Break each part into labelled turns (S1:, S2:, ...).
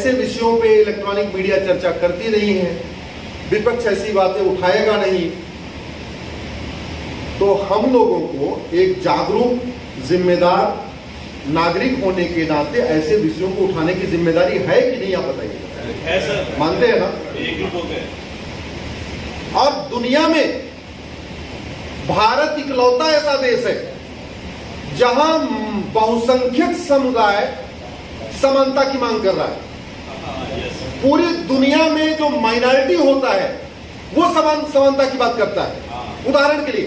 S1: ऐसे विषयों पे इलेक्ट्रॉनिक मीडिया चर्चा करती नहीं है, विपक्ष ऐसी बातें उठाएगा नहीं। तो हम लोगों को एक जागरूक जिम्मेदार नागरिक होने के नाते ऐसे विषयों को उठाने की जिम्मेदारी है कि नहीं, आप बताइए।
S2: है सर,
S1: मानते हैं ना? और दुनिया में भारत इकलौता ऐसा देश है जहां बहुसंख्यक समुदाय समानता की मांग कर रहा है। पूरी दुनिया में जो माइनॉरिटी होता है वो समानता की बात करता है। उदाहरण के लिए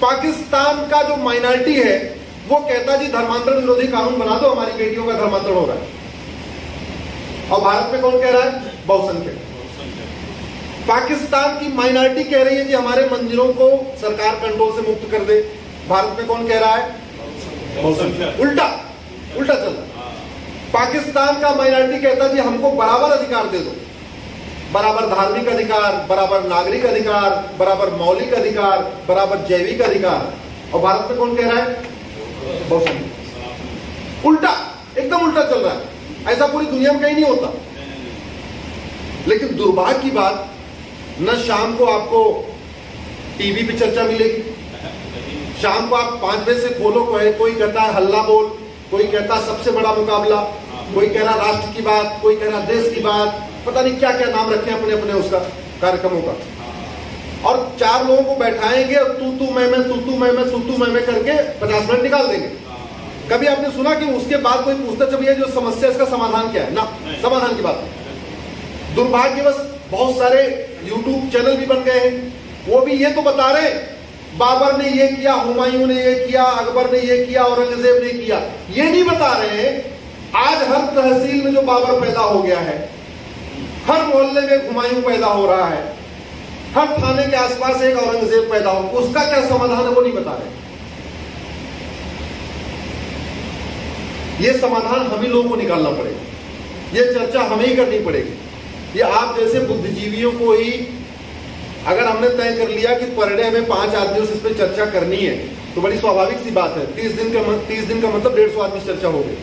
S1: पाकिस्तान का जो माइनॉरिटी है वो कहता जी धर्मांतरण विरोधी कानून बना दो, हमारी बेटियों का धर्मांतरण हो रहा है। और भारत में कौन कह रहा है? बहुसंख्यक। पाकिस्तान की माइनॉरिटी कह रही है कि हमारे मंदिरों को सरकार कंट्रोल से मुक्त कर दे। भारत में कौन कह रहा है? बहुसंख्यक। उल्टा उल्टा चल रहा है। पाकिस्तान का माइनॉरिटी कहता है जी हमको बराबर अधिकार दे दो, बराबर धार्मिक अधिकार, बराबर नागरिक अधिकार, बराबर मौलिक अधिकार, बराबर जैविक अधिकार। और भारत में कौन कह रहा है? बहुसंख्यक। उल्टा, एकदम उल्टा चल रहा है। ऐसा पूरी दुनिया में कहीं नहीं होता। लेकिन दुर्भाग्य की बात, न शाम को आपको टीवी पे चर्चा मिलेगी। शाम को आप 5 बजे से खोलो, कोई कहता है हल्ला बोल, कोई कहता है सबसे बड़ा मुकाबला, कोई कह रहा राष्ट्र की बात, कोई कह रहा देश की बात, पता नहीं क्या क्या नाम रखे अपने अपने उसका कार्यक्रमों का। और 4 लोगों को बैठाएंगे और तू मैं करके 50 मिनट निकाल देंगे। कभी आपने सुना कि उसके बाद कोई पूछता जब ये जो समस्या इसका समाधान क्या है? ना, समाधान की बात है। दुर्भाग्यवश बहुत सारे YouTube चैनल भी बन गए हैं, वो भी ये तो बता रहे बाबर ने ये किया, हुमायूं ने ये किया, अकबर ने ये किया, औरंगजेब ने किया। ये नहीं बता रहे आज हर तहसील में जो बाबर पैदा हो गया है, हर मोहल्ले में हुमायूं पैदा हो रहा है, हर थाने के आसपास एक औरंगजेब पैदा हो, उसका क्या समाधान है वो नहीं बता रहे। ये समाधान हम ही लोगों को निकालना पड़ेगा, ये चर्चा हमें ही करनी पड़ेगी। ये आप जैसे बुद्धिजीवियों को ही अगर हमने तय कर लिया कि पर डे हमें 5 आदमियों से इस पर चर्चा करनी है तो बड़ी स्वाभाविक सी बात है। 30 दिन का मतलब 150 आदमी से चर्चा हो गई।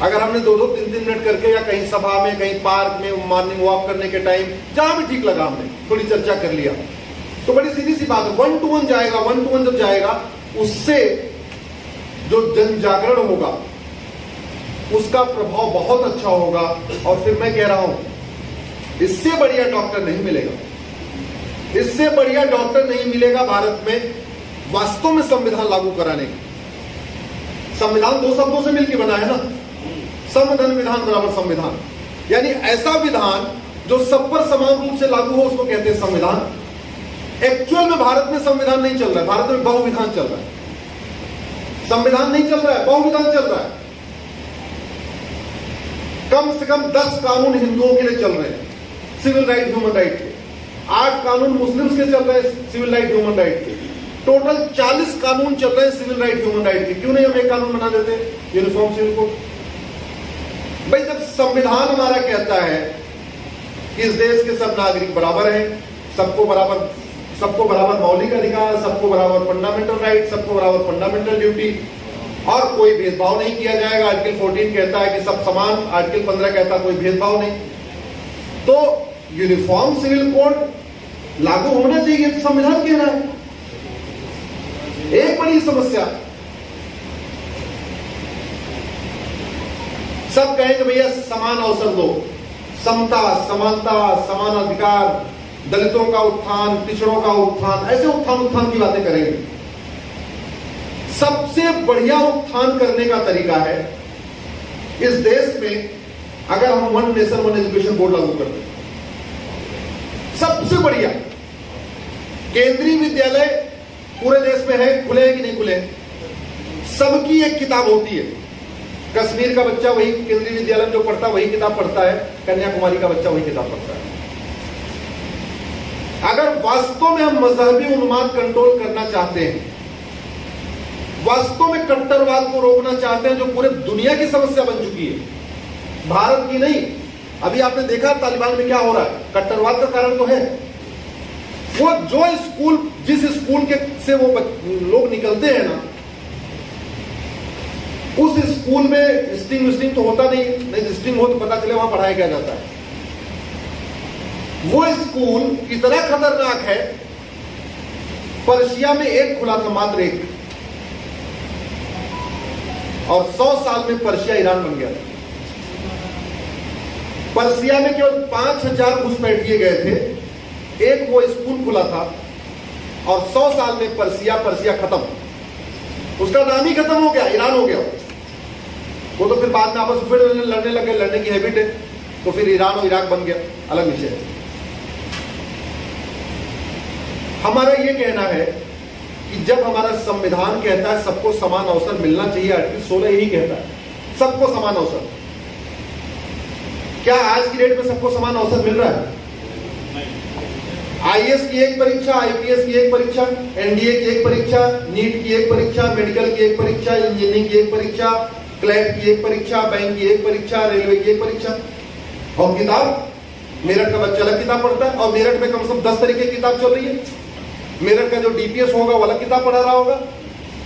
S1: अगर हमने 2-2, 3-3 मिनट करके या कहीं सभा में, कहीं पार्क में, मॉर्निंग वॉक करने के टाइम जहां भी ठीक लगा हमने थोड़ी चर्चा कर लिया तो बड़ी सीधी सी बात है। 1 to 1 जाएगा। 1 to 1 जब जाएगा उससे जो जन जागरण होगा उसका प्रभाव बहुत अच्छा होगा। और फिर मैं कह रहा हूं इससे बढ़िया डॉक्टर नहीं मिलेगा, इससे बढ़िया डॉक्टर नहीं मिलेगा भारत में वास्तव में संविधान लागू कराने की। संविधान 2 शब्दों से मिलकर बना है ना, संविधान विधान बराबर संविधान। यानी ऐसा विधान जो सब पर समान रूप से लागू हो उसको कहते हैं संविधान। एक्चुअल में भारत में संविधान नहीं चल रहा है, भारत में बहुविधान चल रहा है। संविधान नहीं चल रहा है, बहुविधान चल रहा है। कम से कम 10 कानून हिंदुओं के लिए चल रहे हैं, सिविल राइट ह्यूमन राइट के। 8 कानून मुस्लिम्स के चल रहे हैं, सिविल राइट ह्यूमन राइट के। टोटल 40 कानून चल रहे हैं सिविल राइट ह्यूमन राइट के। क्यों नहीं हम एक कानून बना देते, यूनिफॉर्म सिविल कोड? भाई जब संविधान हमारा कहता है कि इस देश के सब नागरिक बराबर हैं, सबको बराबर मौलिक अधिकार, सबको बराबर फंडामेंटल राइट, सबको बराबर फंडामेंटल ड्यूटी, और कोई भेदभाव नहीं किया जाएगा। आर्टिकल 14 कहता है कि सब समान, आर्टिकल 15 कहता है कोई भेदभाव नहीं। तो यूनिफॉर्म सिविल कोड लागू होना चाहिए तो संविधान कह रहा है। एक बड़ी समस्या, सब कहेंगे भैया समान अवसर दो, समता, समानता, समान अधिकार, दलितों का उत्थान, पिछड़ों का उत्थान, ऐसे उत्थान की बातें करेंगे। सबसे बढ़िया उत्थान करने का तरीका है इस देश में अगर हम 1 नेशन 1 एजुकेशन बोर्ड लागू करते हैं। सबसे बढ़िया केंद्रीय विद्यालय पूरे देश में है, खुले हैं कि नहीं खुले? सबकी एक किताब होती है। कश्मीर का बच्चा वही केंद्रीय विद्यालय में जो पढ़ता है वही किताब पढ़ता है, कन्याकुमारी का बच्चा वही किताब पढ़ता है। अगर वास्तव में हम मजहबी उन्माद कंट्रोल करना चाहते हैं, वास्तव में कट्टरवाद को रोकना चाहते हैं जो पूरे दुनिया की समस्या बन चुकी है, भारत की नहीं। अभी आपने देखा तालिबान में क्या हो रहा है, कट्टरवाद का कारण तो है। वो जो स्कूल, जिस स्कूल के से वो लोग निकलते हैं ना, उस स्कूल में स्टिंग तो होता नहीं स्टिंग हो तो पता चले वहां पढ़ाया क्या जाता है। वो स्कूल इतना खतरनाक है, पर्शिया में एक खुला था, मात्र एक, और 100 साल में पर्शिया ईरान बन गया था। पर्शिया में केवल 5000 घुसपैठिए गए थे, एक वो स्कूल खुला था, और 100 साल में पर्शिया खत्म, उसका नाम ही खत्म हो गया, ईरान हो गया। वो तो फिर बाद में आपस में फिर लड़ने लगे, लड़ने की हैबिट है, तो फिर ईरान और इराक बन गया, अलग विषय है। हमारा ये कहना है कि जब हमारा संविधान कहता है सबको समान अवसर मिलना चाहिए, आर्टिकल 16 यही कहता है, सबको समान अवसर। क्या आज की डेट में सबको समान अवसर मिल रहा है? आईएएस की एक परीक्षा, आईपीएस की एक परीक्षा, एनडीए की एक परीक्षा, नीट की एक परीक्षा, मेडिकल की एक परीक्षा, इंजीनियरिंग की एक परीक्षा, क्लैट की एक परीक्षा, बैंक की एक परीक्षा, रेलवे की एक परीक्षा, और किताब मेरठ का बच्चा अलग किताब पढ़ता है, और मेरठ में कम से कम 10 तरीके की किताब चल रही है। मेरठ का जो डीपीएस होगा वो अलग किताब पढ़ा रहा होगा,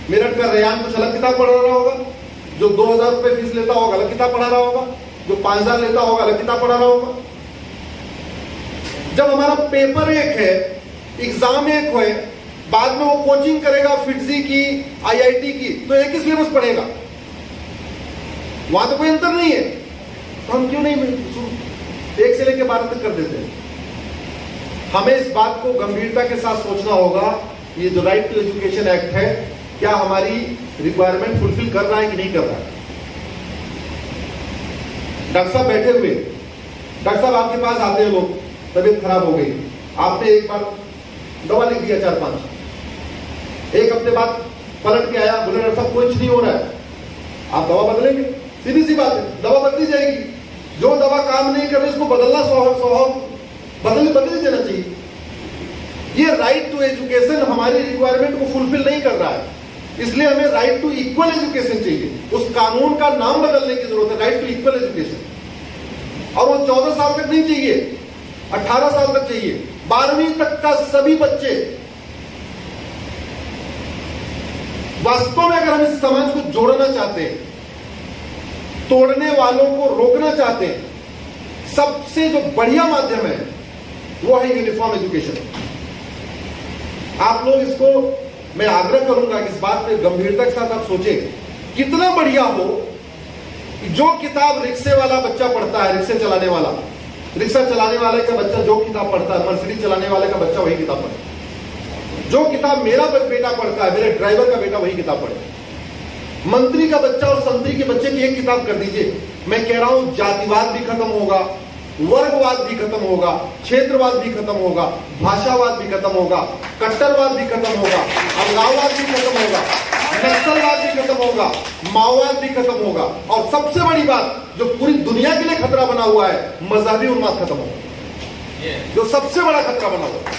S1: मेरठ का रेयान कुछ अलग किताब पढ़ा रहा होगा, जो 2000 रुपए फीस लेता होगा अलग किताब पढ़ा रहा होगा, जो 5000 लेता होगा अलग किताब पढ़ा रहा होगा। जब हमारा पेपर एक है, एग्जाम एक है, बाद में वो कोचिंग करेगा फिटजी की, आईआईटी की, तो एक ही सिलेबस पढ़ेगा, वहां तो कोई अंतर नहीं है। तो हम क्यों नहीं 1 से लेकर 12 तक कर देते हैं? हमें इस बात को गंभीरता के साथ सोचना होगा, ये जो राइट टू एजुकेशन एक्ट है, क्या हमारी रिक्वायरमेंट फुलफिल कर रहा है कि नहीं कर रहा है। डॉक्टर साहब बैठे हुए, डॉक्टर साहब आपके पास आते हैं लोग, तबीयत खराब हो गई, आपने एक बार दवा लिख दिया 4-5, एक हफ्ते बाद पलट के आया, बोले डॉक्टर साहब कुछ नहीं हो रहा है, आप दवा बदलेंगे? सीधी सी बात है, दवा बदली जाएगी। जो दवा काम नहीं कर रही उसको बदलना स्वभाव बदल देना चाहिए। ये राइट टू एजुकेशन हमारी रिक्वायरमेंट को फुलफिल नहीं कर रहा है, इसलिए हमें राइट टू इक्वल एजुकेशन चाहिए। उस कानून का नाम बदलने की जरूरत है, राइट टू इक्वल एजुकेशन। और वो 14 साल तक नहीं चाहिए, 18 साल तक चाहिए। 12वीं तक का सभी बच्चे, वास्तव में अगर हम इस समाज को जोड़ना चाहते हैं, तोड़ने वालों को रोकना चाहते हैं, सबसे जो बढ़िया माध्यम है वो है यूनिफॉर्म एजुकेशन। आप लोग इसको, मैं आग्रह करूंगा कि इस बात पे गंभीरता के साथ आप सोचें, कितना बढ़िया हो कि जो किताब रिक्शे वाला बच्चा पढ़ता है, रिक्शा चलाने वाले का बच्चा जो किताब पढ़ता है, मर्सिडीज चलाने वाले का बच्चा वही किताब पढ़ता है। जो किताब मेरा बेटा पढ़ता है, मेरे ड्राइवर का बेटा वही किताब पढ़ता है। मंत्री का बच्चा और संतरी के बच्चे की एक किताब कर दीजिए, मैं कह रहा हूं जातिवाद भी खत्म होगा, वर्गवाद भी खत्म होगा, क्षेत्रवाद भी खत्म होगा, भाषावाद भी खत्म होगा, कट्टरवाद भी खत्म होगा, अलगाववाद भी खत्म होगा, नक्सलवाद भी खत्म होगा, माओवाद भी खत्म होगा, और सबसे बड़ी बात जो पूरी दुनिया के लिए खतरा बना हुआ है, मजहबी उन्माद खत्म होगा, जो सबसे बड़ा खतरा बना हुआ है।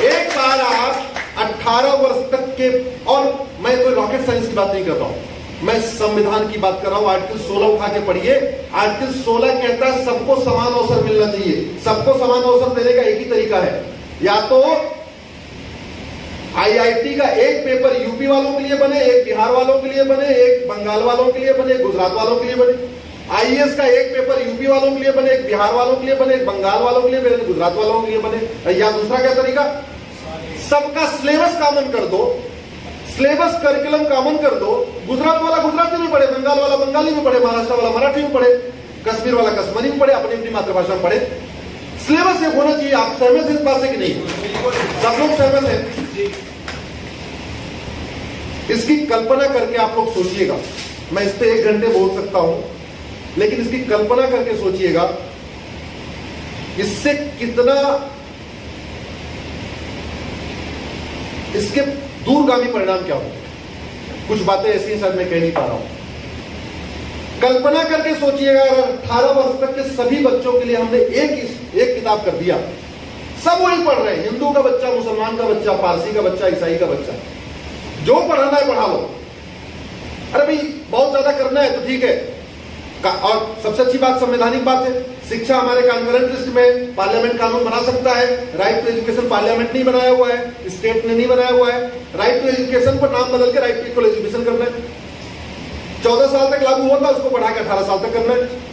S1: एक बार आप 18 वर्ष तक के, और मैं कोई रॉकेट साइंस की बात नहीं कर रहा हूं, मैं संविधान की बात कर रहा हूं। आर्टिकल 16 उठा के पढ़िए। आर्टिकल 16 कहता है सबको समान अवसर मिलना चाहिए। सबको समान अवसर देने का एक ही तरीका है, या तो आईआईटी का एक पेपर यूपी वालों के लिए बने, एक बिहार वालों के लिए बने, एक बंगाल वालों के लिए बने, एक गुजरात वालों के लिए बने। आईएएस का एक पेपर यूपी वालों के लिए बने, एक बिहार वालों के लिए बने, एक बंगाल वालों के लिए बने, गुजरात वालों के लिए बने। या दूसरा क्या तरीका, सबका सिलेबस कॉमन कर दो, सिलेबस करिकुलम कॉमन कर दो। गुजरात वाला गुजराती में पढ़े, बंगाल वाला बंगाली में पढ़े, महाराष्ट्र वाला मराठी में पढ़े, कश्मीर वाला कश्मीरी में पढ़े, अपनी अपनी मातृभाषा में पढ़े। सिलेबस एक होना चाहिए। आप सहमत हैं इस बात से कि नहीं? सब लोग सहमत हैं। इसकी कल्पना करके आप लोग सोचिएगा, मैं इस पे 1 घंटे बोल सकता हूं, लेकिन इसकी कल्पना करके सोचिएगा इससे कितना, इसके दूरगामी परिणाम क्या होंगे। कुछ बातें ऐसी शायद मैं कह नहीं पा रहा हूं। कल्पना करके सोचिएगा, अगर 18 वर्ष तक के सभी बच्चों के लिए हमने एक किताब कर दिया, सब वही पढ़ रहे हैं, हिंदू का बच्चा, मुसलमान का बच्चा, पारसी का बच्चा, ईसाई का बच्चा, जो पढ़ाना है पढ़ा लो। अरे भाई बहुत ज्यादा करना है तो ठीक है। और सबसे अच्छी बात, संवैधानिक बात है, शिक्षा हमारे कॉन्करेंट लिस्ट में पार्लियामेंट कानून बना सकता है। राइट टू एजुकेशन पार्लियामेंट नहीं बनाया हुआ है, स्टेट ने नहीं बनाया हुआ है। राइट टू एजुकेशन पर नाम बदल के राइट टू इक्वल एजुकेशन करना है। 14 साल तक लागू हुआ था, उसको बढ़ा के 18 साल तक करना है।